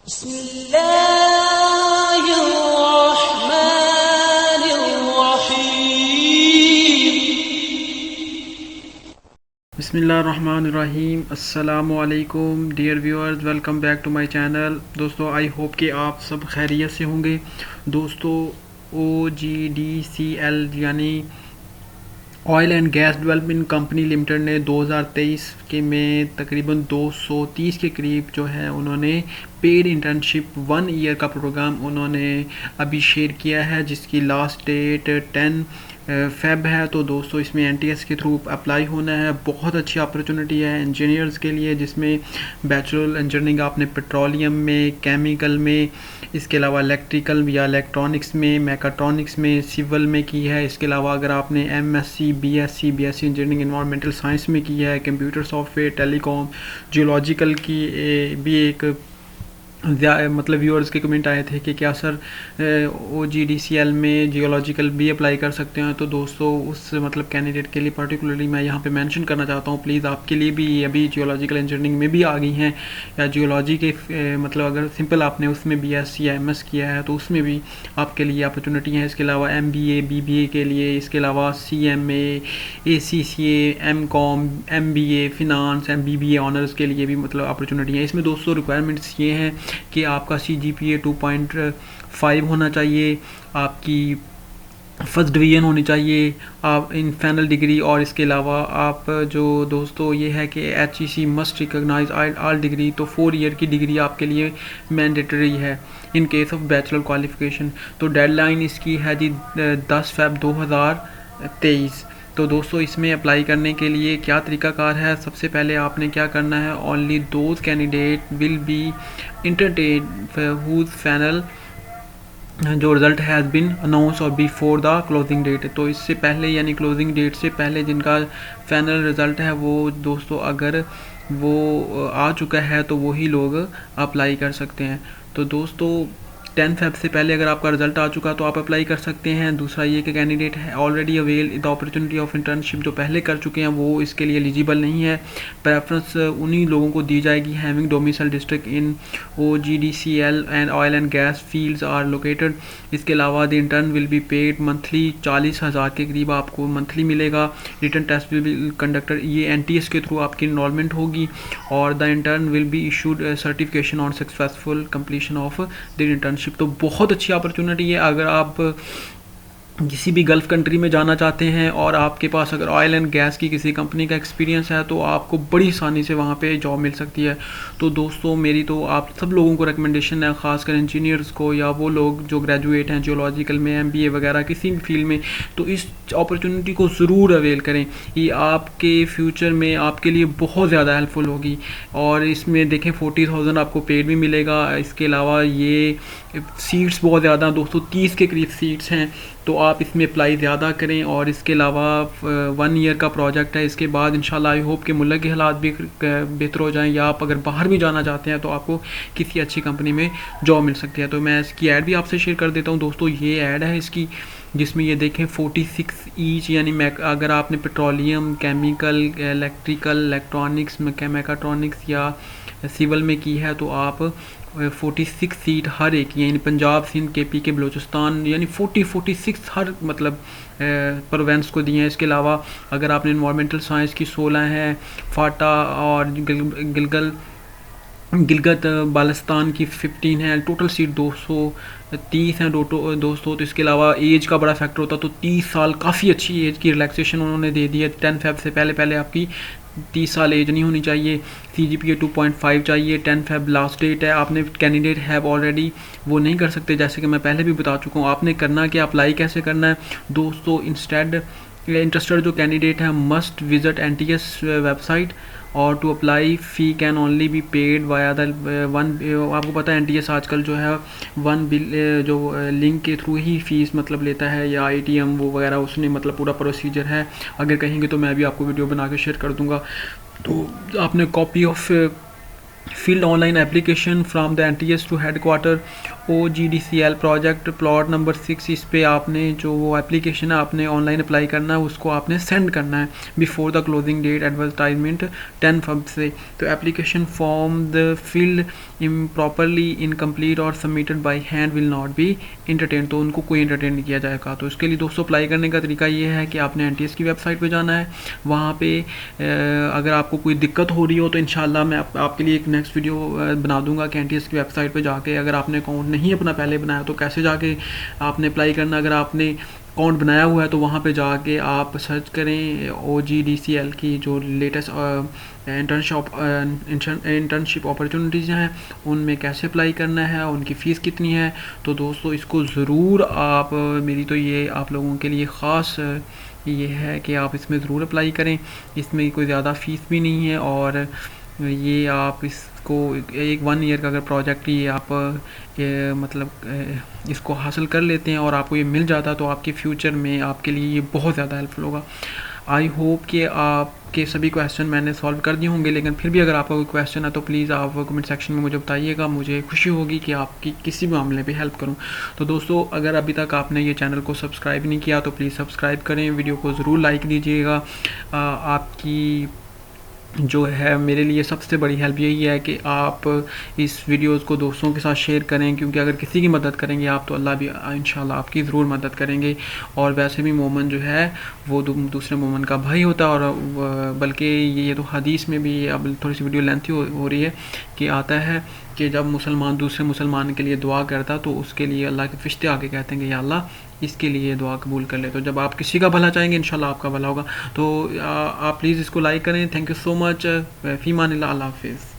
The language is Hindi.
बिस्मिल्लाहिर्रहमानिर्रहीम। अस्सलामुअलैकुम dear viewers, welcome back to my channel. दोस्तों, आई होप कि आप सब खैरियत से होंगे। दोस्तों, OGDCL यानी oil and gas development company limited ने 2023 के में तकरीबन 230 के करीब जो है उन्होंने पेड इंटर्नशिप 1 ईयर का प्रोग्राम उन्होंने अभी शेयर किया है, जिसकी लास्ट डेट 10 फेब है। तो दोस्तों, इसमें NTS के थ्रू अप्लाई होना है। बहुत अच्छी अपॉर्चुनिटी है इंजीनियर्स के लिए, जिसमें बैचलर इंजीनियरिंग आपने पेट्रोलियम में, केमिकल में, इसके अलावा इलेक्ट्रिकल या इलेक्ट्रॉनिक्स में, मैकाट्रॉनिक्स में, सिविल में की है। इसके अलावा अगर आपने MSc BSc engineering environmental science में की है, कंप्यूटर सॉफ्टवेयर, टेलीकॉम, जियोलॉजिकल की भी एक मतलब व्यूअर्स के कमेंट आए थे कि क्या सर OGDCL में जियोलॉजिकल भी अप्लाई कर सकते हैं। तो दोस्तों, उस मतलब कैंडिडेट के लिए पर्टिकुलरली मैं यहाँ पे मेंशन करना चाहता हूँ, प्लीज़ आपके लिए भी अभी जियोलॉजिकल इंजीनियरिंग में भी आ गई हैं, या जियोलॉजी के मतलब अगर सिंपल आपने उसमें BSc या MS किया है तो उसमें भी आपके लिए अपॉर्चुनिटी है। इसके अलावा MBA BBA के लिए, इसके अलावा CMA ACCA MCOM MBA finance MBBA honours के लिए भी मतलब अपॉर्चुनिटी है। इसमें दोस्तों रिक्वायरमेंट्स ये हैं कि आपका CGPA 2.5 होना चाहिए, आपकी फर्स्ट डिवीज़न होनी चाहिए, आप इन फाइनल डिग्री, और इसके अलावा आप जो दोस्तों ये है कि HEC must recognise all degree. तो 4 ईयर की डिग्री आपके लिए मैंडेटरी है in case of bachelor qualification. तो डेडलाइन इसकी है जी 10 फेब 2023। तो दोस्तों, इसमें अप्लाई करने के लिए क्या तरीकाकार है? सबसे पहले आपने क्या करना है, only those candidate will be entertain whose final जो रिज़ल्ट हैज़ बिन अनाउंस और बिफोर द क्लोजिंग डेट। तो इससे पहले यानी क्लोजिंग डेट से पहले जिनका फाइनल रिज़ल्ट है वो दोस्तों अगर वो आ चुका है तो वही लोग अप्लाई कर सकते हैं। तो दोस्तों, 10 फेब से पहले अगर आपका रिजल्ट आ चुका तो आप अप्लाई कर सकते हैं। दूसरा ये कि कैंडिडेट है already avail the opportunity of internship, जो पहले कर चुके हैं वो इसके लिए एलिजिबल नहीं है। प्रेफरेंस उन्हीं लोगों को दी जाएगी having domicile district in OGDCL and oil and gas fields are located. इसके अलावा the intern will be paid monthly 40,000 के करीब आपको मंथली मिलेगा। Written test will be conducted, ये NTS के थ्रू आपकी इनरोलमेंट होगी, और the intern will be issued certification on successful completion of the internship. तो बहुत अच्छी अपॉर्चुनिटी है। अगर आप किसी भी गल्फ़ कंट्री में जाना चाहते हैं और आपके पास अगर ऑयल एंड गैस की किसी कंपनी का एक्सपीरियंस है तो आपको बड़ी आसानी से वहाँ पे जॉब मिल सकती है। तो दोस्तों, मेरी तो आप सब लोगों को रिकमेंडेशन है, ख़ासकर इंजीनियर्स को या वो लोग जो ग्रेजुएट हैं जियोलॉजिकल में, MBA वगैरह किसी भी फील्ड में, तो इस अपॉर्चुनिटी को ज़रूर अवेल करें। ये आपके फ्यूचर में आपके लिए बहुत ज़्यादा हेल्पफुल होगी। और इसमें देखें 40,000 आपको पेड भी मिलेगा। इसके अलावा ये सीट्स बहुत ज़्यादा दोस्तों, 30 के करीब सीट्स हैं, तो आप इसमें अप्लाई ज़्यादा करें। और इसके अलावा 1 ईयर का प्रोजेक्ट है। इसके बाद इंशाल्लाह आई होप कि मुल्क के हालात भी बेहतर हो जाएं, या आप अगर बाहर भी जाना चाहते हैं तो आपको किसी अच्छी कंपनी में जॉब मिल सकती है। तो मैं इसकी ऐड भी आपसे शेयर कर देता हूँ दोस्तों। ये ऐड है इसकी, जिसमें ये देखें 46 ईच यानी अगर आपने petroleum, chemical, electrical, electronics, mechatronics या सिविल में की है तो आप 46 सीट हर एक, यानी पंजाब, सिंध, KP के बलूचिस्तान, यानी 46 हर मतलब प्रोवेंस को दिए हैं। इसके अलावा अगर आपने इन्वायरमेंटल साइंस की 16 हैं, फाटा और गिलगत बाल्टिस्तान की 15 है, टोटल सीट 230 हैं दोस्तों। तो इसके अलावा एज का बड़ा फैक्टर होता, तो 30 साल काफ़ी अच्छी एज की रिलैक्सेशन उन्होंने दे दी है। 10 फेब से पहले आपकी 30 साल एज नहीं होनी चाहिए। CGPA 2.5 चाहिए। 10 फेब लास्ट डेट है। आपने कैंडिडेट हैव ऑलरेडी वो नहीं कर सकते, जैसे कि मैं पहले भी बता चुका हूँ। आपने करना क्या, अप्लाई कैसे करना है दोस्तों? इंटरेस्टेड जो कैंडिडेट है मस्ट विजिट NTS वेबसाइट, और to apply fee can only be paid via the one. आपको पता है NTS आजकल जो है 1 बिल जो लिंक के थ्रू ही फ़ीस मतलब लेता है, या ATM वो वगैरह, उसने मतलब पूरा प्रोसीजर है। अगर कहेंगे तो मैं भी आपको वीडियो बना के शेयर कर दूँगा। तो आपने copy of filled online application from the NTS to headquarter OGDCL project plot number 6। इस पे आपने जो वो एप्लीकेशन है आपने ऑनलाइन अप्लाई करना है, उसको आपने सेंड करना है before the closing date advertisement 10 फरवरी से। तो application form the field improperly incomplete और submitted by hand will not be entertain, तो उनको कोई इंटरटेन नहीं किया जाएगा। तो इसके लिए दोस्तों अप्लाई करने का तरीका ये है कि आपने NTS की वेबसाइट पे जाना है। वहाँ पे अगर आपको कोई दिक्कत हो रही हो तो इंशाल्लाह मैं आपके लिए एक नेक्स्ट वीडियो बना दूंगा कि NTS की वेबसाइट पे जाके अगर आपने अकाउंट नहीं अपना पहले बनाया तो कैसे जाके आपने अप्लाई करना। अगर आपने अकाउंट बनाया हुआ है तो वहाँ पे जाके आप सर्च करें OGDCL की जो लेटेस्ट इंटर्नशिप अपॉर्चुनिटीज़ हैं उनमें कैसे अप्लाई करना है, उनकी फ़ीस कितनी है। तो दोस्तों इसको ज़रूर आप, मेरी तो ये आप लोगों के लिए ख़ास ये है कि आप इसमें ज़रूर अप्लाई करें। इसमें कोई ज़्यादा फ़ीस भी नहीं है और ये आप इसको एक 1 ईयर का अगर प्रोजेक्ट ये आप मतलब इसको हासिल कर लेते हैं और आपको ये मिल जाता है तो आपके फ्यूचर में आपके लिए ये बहुत ज़्यादा हेल्पफुल होगा। आई होप कि आपके सभी क्वेश्चन मैंने सॉल्व कर दिए होंगे, लेकिन फिर भी अगर आपका कोई क्वेश्चन है तो प्लीज़ आप कमेंट सेक्शन में मुझे बताइएगा, मुझे खुशी होगी कि आपकी किसी भी मामले पे हेल्प करूं। तो दोस्तों अगर अभी तक आपने ये चैनल को सब्सक्राइब नहीं किया तो प्लीज़ सब्सक्राइब करें, वीडियो को ज़रूर लाइक दीजिएगा। आपकी जो है मेरे लिए सबसे बड़ी हेल्प यही है कि आप इस वीडियोस को दोस्तों के साथ शेयर करें, क्योंकि अगर किसी की मदद करेंगे आप तो अल्लाह भी इंशाल्लाह आपकी ज़रूर मदद करेंगे। और वैसे भी मोमन जो है वो दूसरे मोमन का भाई होता है, और बल्कि ये तो हदीस में भी, अब थोड़ी सी वीडियो लेंथी हो रही है, कि आता है कि जब मुसलमान दूसरे मुसलमान के लिए दुआ करता तो उसके लिए अल्लाह के फरिश्ते आके कहते हैं कि या अल्लाह इसके लिए दुआ कबूल कर ले। तो जब आप किसी का भला चाहेंगे इंशाल्लाह आपका भला होगा। तो आप प्लीज़ इसको लाइक करें। Thank you so much. फ़ी मानिल्लाह, अल्लाह हाफ़िज़।